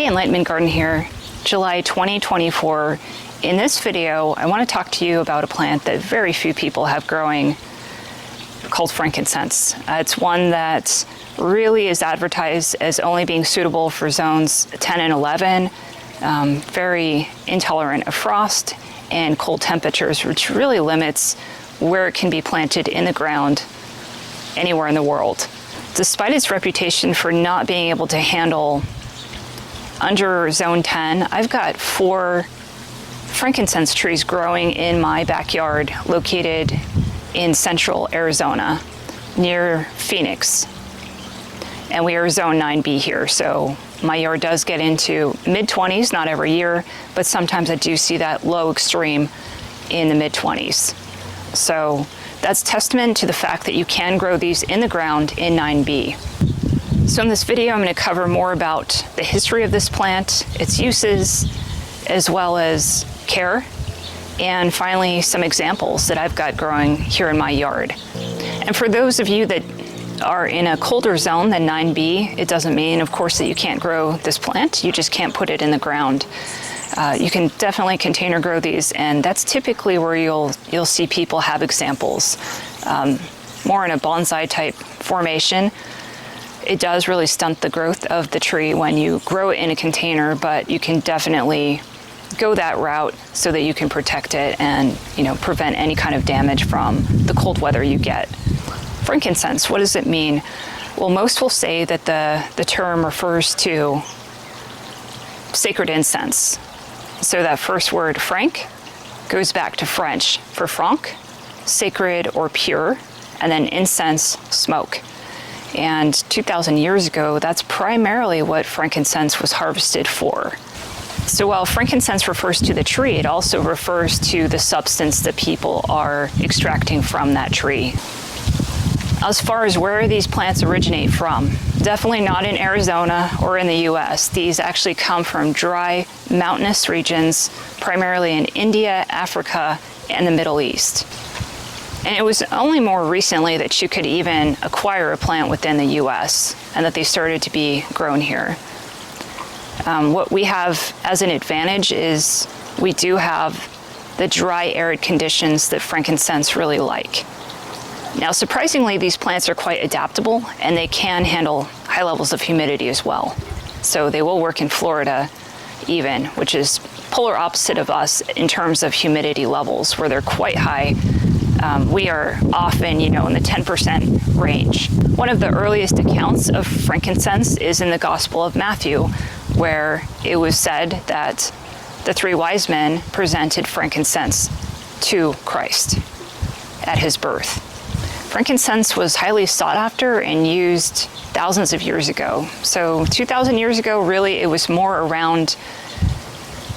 Hey, Enlightenment Garden here, July 2024. In this video, I want to talk to you about a plant that very few people have growing called frankincense. It's one that really is advertised as only being suitable for zones 10 and 11, very intolerant of frost and cold temperatures, which really limits where it can be planted in the ground anywhere in the world. Despite its reputation for not being able to handle under zone 10, I've got 4 frankincense trees growing in my backyard located in central Arizona near Phoenix. And we are zone 9B here, so my yard does get into mid-20s, not every year, but sometimes I do see that low extreme in the mid-20s. So that's testament to the fact that you can grow these in the ground in 9B. So in this video, I'm going to cover more about the history of this plant, its uses, as well as care, and finally some examples that I've got growing here in my yard. And for those of you that are in a colder zone than 9B, it doesn't mean, of course, that you can't grow this plant. You just can't put it in the ground. You can definitely container grow these, and that's typically where you'll see people have examples. More in a bonsai type formation. It does really stunt the growth of the tree when you grow it in a container, but you can definitely go that route so that you can protect it and, prevent any kind of damage from the cold weather you get. Frankincense, what does it mean? Well, most will say that the term refers to sacred incense. So that first word, franc, goes back to French for franc, sacred or pure, and then incense, smoke. And 2,000 years ago, that's primarily what frankincense was harvested for. So while frankincense refers to the tree, it also refers to the substance that people are extracting from that tree. As far as where these plants originate from, definitely not in Arizona or in the US. These actually come from dry, mountainous regions, primarily in India, Africa, and the Middle East. And it was only more recently that you could even acquire a plant within the US and that they started to be grown here. What we have as an advantage is we do have the dry, arid conditions that frankincense really like. Now, surprisingly, these plants are quite adaptable and they can handle high levels of humidity as well. So they will work in Florida even, which is polar opposite of us in terms of humidity levels, where they're quite high. We are often, in the 10% range. One of the earliest accounts of frankincense is in the Gospel of Matthew, where it was said that the 3 wise men presented frankincense to Christ at his birth. Frankincense was highly sought after and used thousands of years ago. So 2,000 years ago, really, it was more around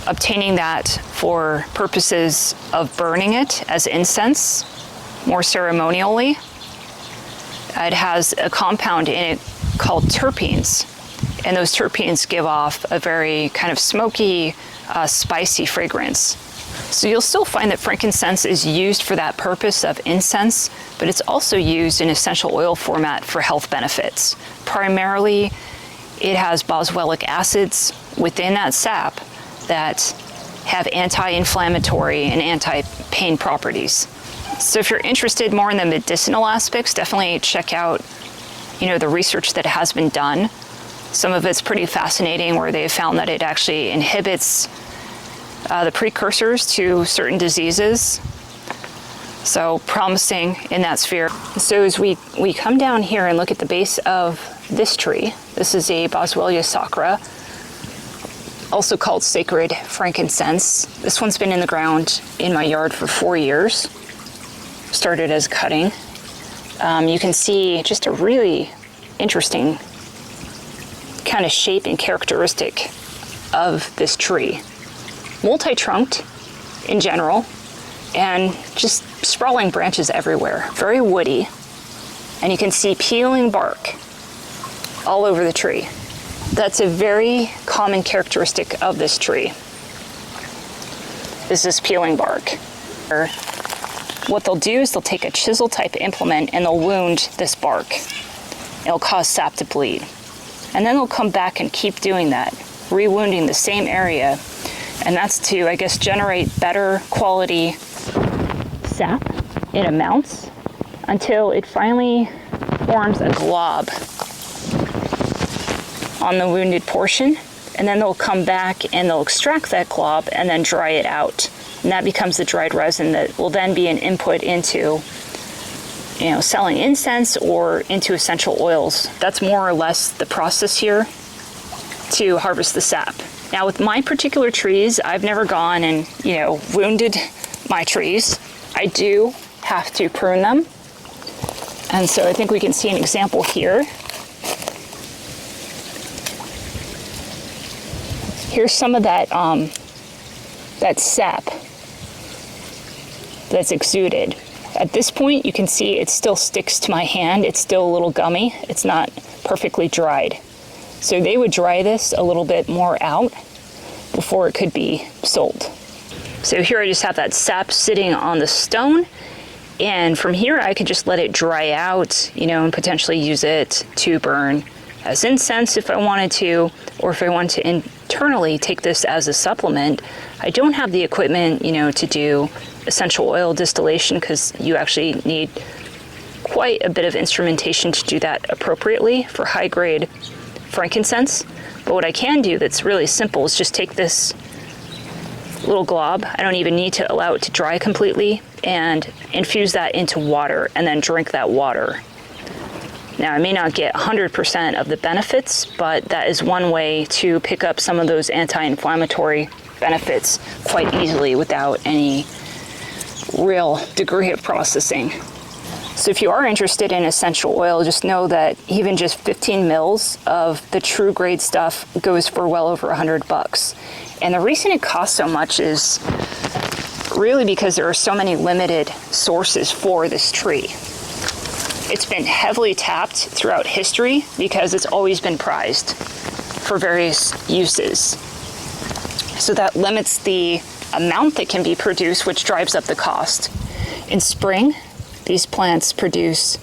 obtaining that for purposes of burning it as incense, more ceremonially. It has a compound in it called terpenes, and those terpenes give off a very kind of smoky, spicy fragrance. So you'll still find that frankincense is used for that purpose of incense, but it's also used in essential oil format for health benefits. Primarily, it has boswellic acids within that sap that have anti-inflammatory and anti-pain properties. So if you're interested more in the medicinal aspects, definitely check out, the research that has been done. Some of it's pretty fascinating, where they found that it actually inhibits the precursors to certain diseases. So promising in that sphere. So as we come down here and look at the base of this tree, this is a Boswellia sacra, also called sacred frankincense. This one's been in the ground in my yard for 4 years. Started as cutting. You can see just a really interesting kind of shape and characteristic of this tree. Multi-trunked in general, and just sprawling branches everywhere. Very woody, and you can see peeling bark all over the tree. That's a very common characteristic of this tree, is this peeling bark. What they'll do is they'll take a chisel type implement and they'll wound this bark. It'll cause sap to bleed. And then they'll come back and keep doing that rewounding the same area. And that's to, I guess, generate better quality sap in amounts until it finally forms a glob on the wounded portion. And then they'll come back and they'll extract that glob and then dry it out. And that becomes the dried resin that will then be an input into, selling incense or into essential oils. That's more or less the process here to harvest the sap. Now with my particular trees, I've never gone and, wounded my trees. I do have to prune them. And so I think we can see an example here. Here's some of that sap that's exuded. At this point, you can see it still sticks to my hand. It's still a little gummy. It's not perfectly dried. So they would dry this a little bit more out before it could be sold. So here I just have that sap sitting on the stone. And from here, I could just let it dry out, and potentially use it to burn as incense if I wanted to, or if I want to internally take this as a supplement. I don't have the equipment, to do essential oil distillation because you actually need quite a bit of instrumentation to do that appropriately for high-grade frankincense. But what I can do that's really simple is just take this little glob, I don't even need to allow it to dry completely, and infuse that into water and then drink that water. Now, I may not get 100% of the benefits, but that is one way to pick up some of those anti-inflammatory benefits quite easily without any real degree of processing. So if you are interested in essential oil, just know that even just 15 mils of the true grade stuff goes for well over $100. And the reason it costs so much is really because there are so many limited sources for this tree. It's been heavily tapped throughout history because it's always been prized for various uses. So that limits the amount that can be produced, which drives up the cost. In spring, these plants produce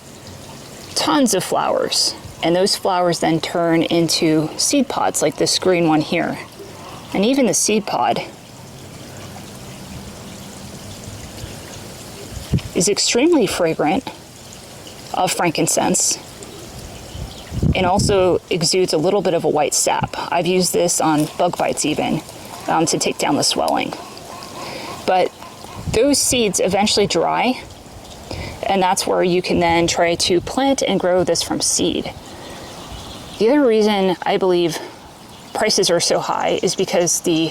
tons of flowers, and those flowers then turn into seed pods like this green one here. And even the seed pod is extremely fragrant of frankincense and also exudes a little bit of a white sap. I've used this on bug bites even to take down the swelling. But those seeds eventually dry, and that's where you can then try to plant and grow this from seed. The other reason I believe prices are so high is because the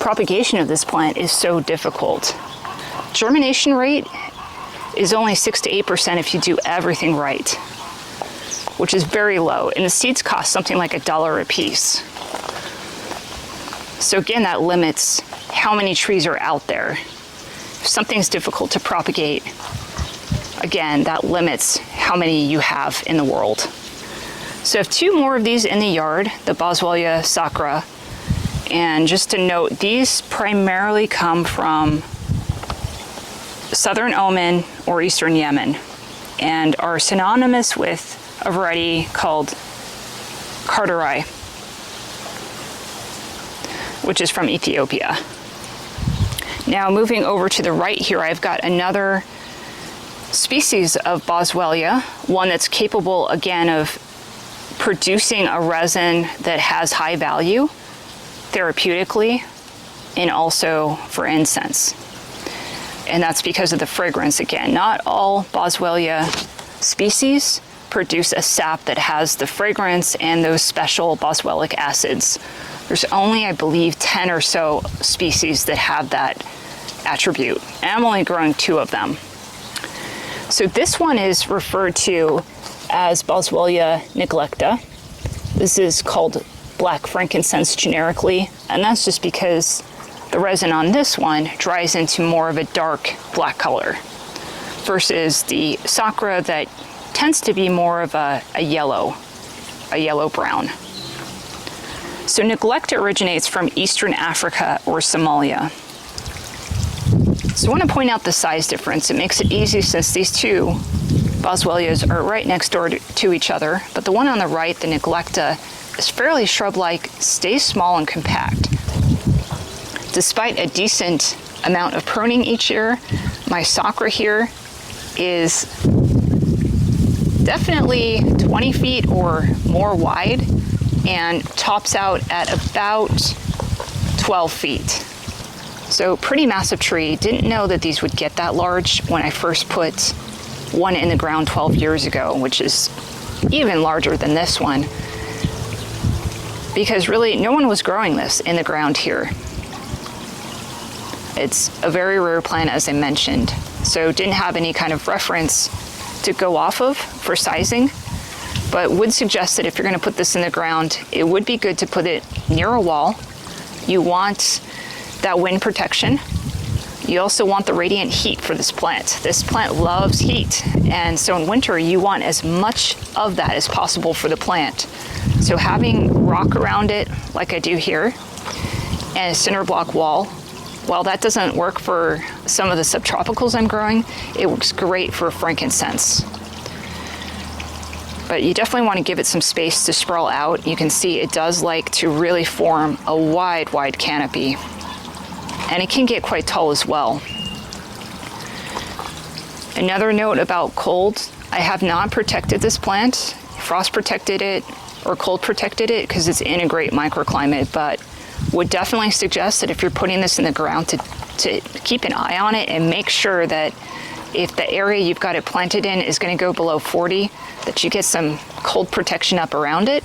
propagation of this plant is so difficult. Germination rate is only 6 to 8% if you do everything right, which is very low, and the seeds cost something like $1 a piece. So again, that limits how many trees are out there. If something's difficult to propagate, again, that limits how many you have in the world. So I have 2 more of these in the yard, the Boswellia sacra. And just to note, these primarily come from southern Oman or eastern Yemen and are synonymous with a variety called carteri, which is from Ethiopia. Now moving over to the right here, I've got another species of Boswellia, one that's capable again of producing a resin that has high value therapeutically and also for incense. And that's because of the fragrance again. Not all Boswellia species produce a sap that has the fragrance and those special boswellic acids. There's only, I believe, 10 or so species that have that attribute. And I'm only growing 2 of them. So this one is referred to as Boswellia neglecta. This is called black frankincense generically, and that's just because the resin on this one dries into more of a dark black color versus the sacra that tends to be more of a yellow brown. So neglecta originates from Eastern Africa or Somalia. So I want to point out the size difference. It makes it easy since these 2 Boswellias are right next door to each other, but the one on the right, the neglecta, is fairly shrub-like, stays small and compact. Despite a decent amount of pruning each year, my sacra here is definitely 20 feet or more wide and tops out at about 12 feet. So pretty massive tree. Didn't know that these would get that large when I first put one in the ground 12 years ago, which is even larger than this one, because really no one was growing this in the ground here. It's a very rare plant, as I mentioned, so didn't have any kind of reference to go off of for sizing, but would suggest that if you're going to put this in the ground, it would be good to put it near a wall. You want that wind protection. You also want the radiant heat for this plant. This plant loves heat, and so in winter you want as much of that as possible for the plant. So having rock around it, like I do here, and a cinder block wall, while that doesn't work for some of the subtropicals I'm growing, it works great for frankincense. But you definitely want to give it some space to sprawl out. You can see it does like to really form a wide canopy. And it can get quite tall as well. Another note about cold, I have not protected this plant, frost protected it or cold protected it because it's in a great microclimate, but would definitely suggest that if you're putting this in the ground to keep an eye on it and make sure that if the area you've got it planted in is going to go below 40, that you get some cold protection up around it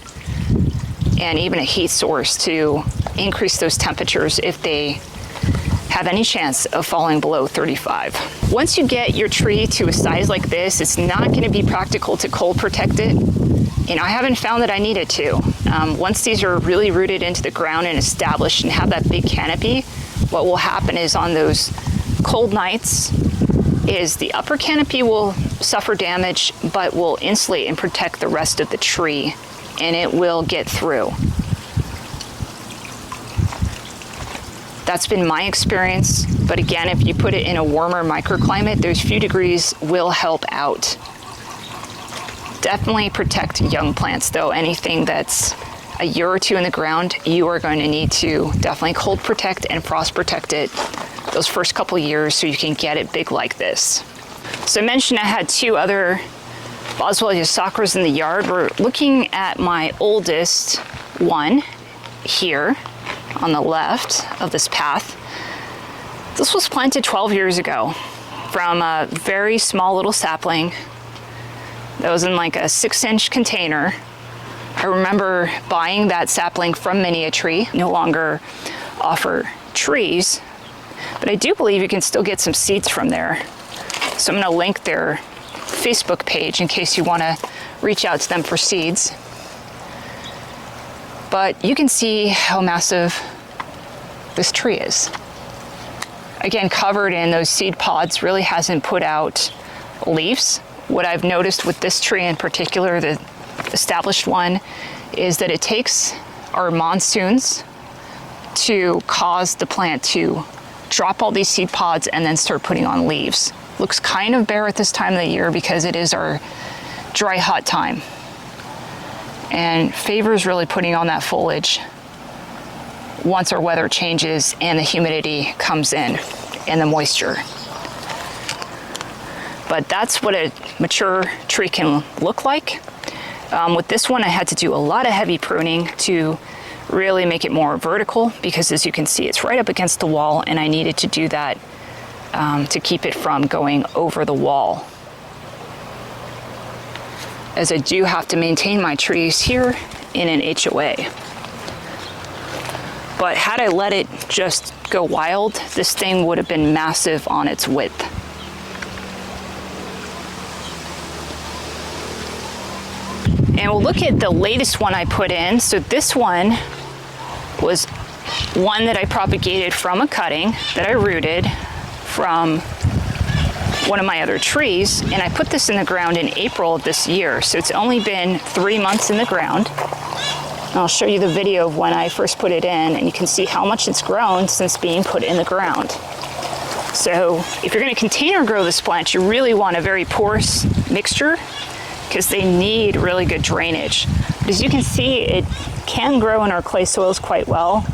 and even a heat source to increase those temperatures if they have any chance of falling below 35. Once you get your tree to a size like this, it's not going to be practical to cold protect it. And I haven't found that I needed to. Once these are really rooted into the ground and established and have that big canopy, what will happen is on those cold nights is the upper canopy will suffer damage, but will insulate and protect the rest of the tree, and it will get through. That's been my experience, but again, if you put it in a warmer microclimate, those few degrees will help out. Definitely protect young plants though. Anything that's a year or two in the ground, you are going to need to definitely cold protect and frost protect it those first couple years so you can get it big like this. So I mentioned I had two other Boswellia sacras in the yard. We're looking at my oldest one here on the left of this path. This was planted 12 years ago from a very small little sapling that was in like a 6-inch container. I remember buying that sapling from Miniatree, no longer offer trees, but I do believe you can still get some seeds from there. So I'm gonna link their Facebook page in case you wanna reach out to them for seeds. But you can see how massive this tree is. Again, covered in those seed pods, really hasn't put out leaves. What I've noticed with this tree in particular, the established one, is that it takes our monsoons to cause the plant to drop all these seed pods and then start putting on leaves. Looks kind of bare at this time of the year because it is our dry, hot time. And favors really putting on that foliage once our weather changes and the humidity comes in and the moisture. But that's what a mature tree can look like. With this one, I had to do a lot of heavy pruning to really make it more vertical because, as you can see, it's right up against the wall, and I needed to do that to keep it from going over the wall. As I do have to maintain my trees here in an HOA. But had I let it just go wild, this thing would have been massive on its width. And we'll look at the latest one I put in. So this one was one that I propagated from a cutting that I rooted from one of my other trees, and I put this in the ground in April of this year. So it's only been 3 months in the ground. And I'll show you the video of when I first put it in, and you can see how much it's grown since being put in the ground. So if you're going to container grow this plant, you really want a very porous mixture. because they need really good drainage. But as you can see, it can grow in our clay soils quite well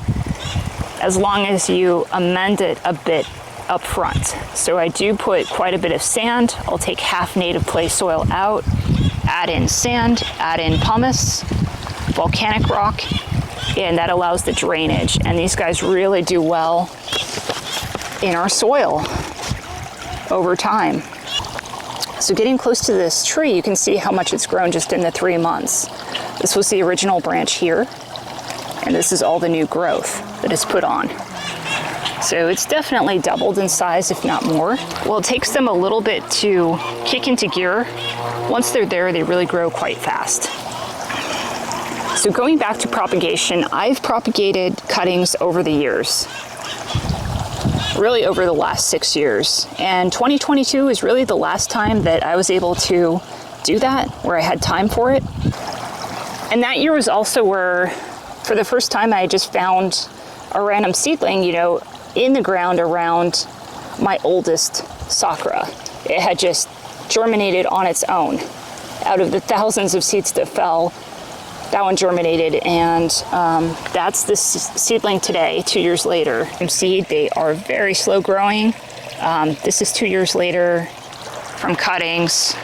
as long as you amend it a bit up front. So I do put quite a bit of sand. I'll take half native clay soil out, add in sand, add in pumice, volcanic rock, and that allows the drainage. And these guys really do well in our soil over time. So getting close to this tree, you can see how much it's grown just in the 3 months. This was the original branch here, and this is all the new growth that is put on. So it's definitely doubled in size, if not more. Well, it takes them a little bit to kick into gear. Once they're there, they really grow quite fast. So going back to propagation, I've propagated cuttings over the years, really over the last 6 years. And 2022 is really the last time that I was able to do that, where I had time for it. And that year was also where, for the first time, I just found a random seedling, in the ground around my oldest sacra. It had just germinated on its own. Out of the thousands of seeds that fell, that one germinated, and that's this seedling today, 2 years later. From seed, they are very slow growing. This is 2 years later from cuttings,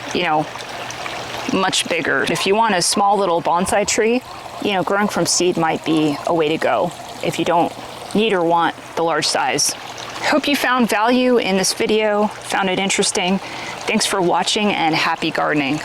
much bigger. If you want a small little bonsai tree, growing from seed might be a way to go if you don't need or want the large size. Hope you found value in this video, found it interesting. Thanks for watching, and happy gardening.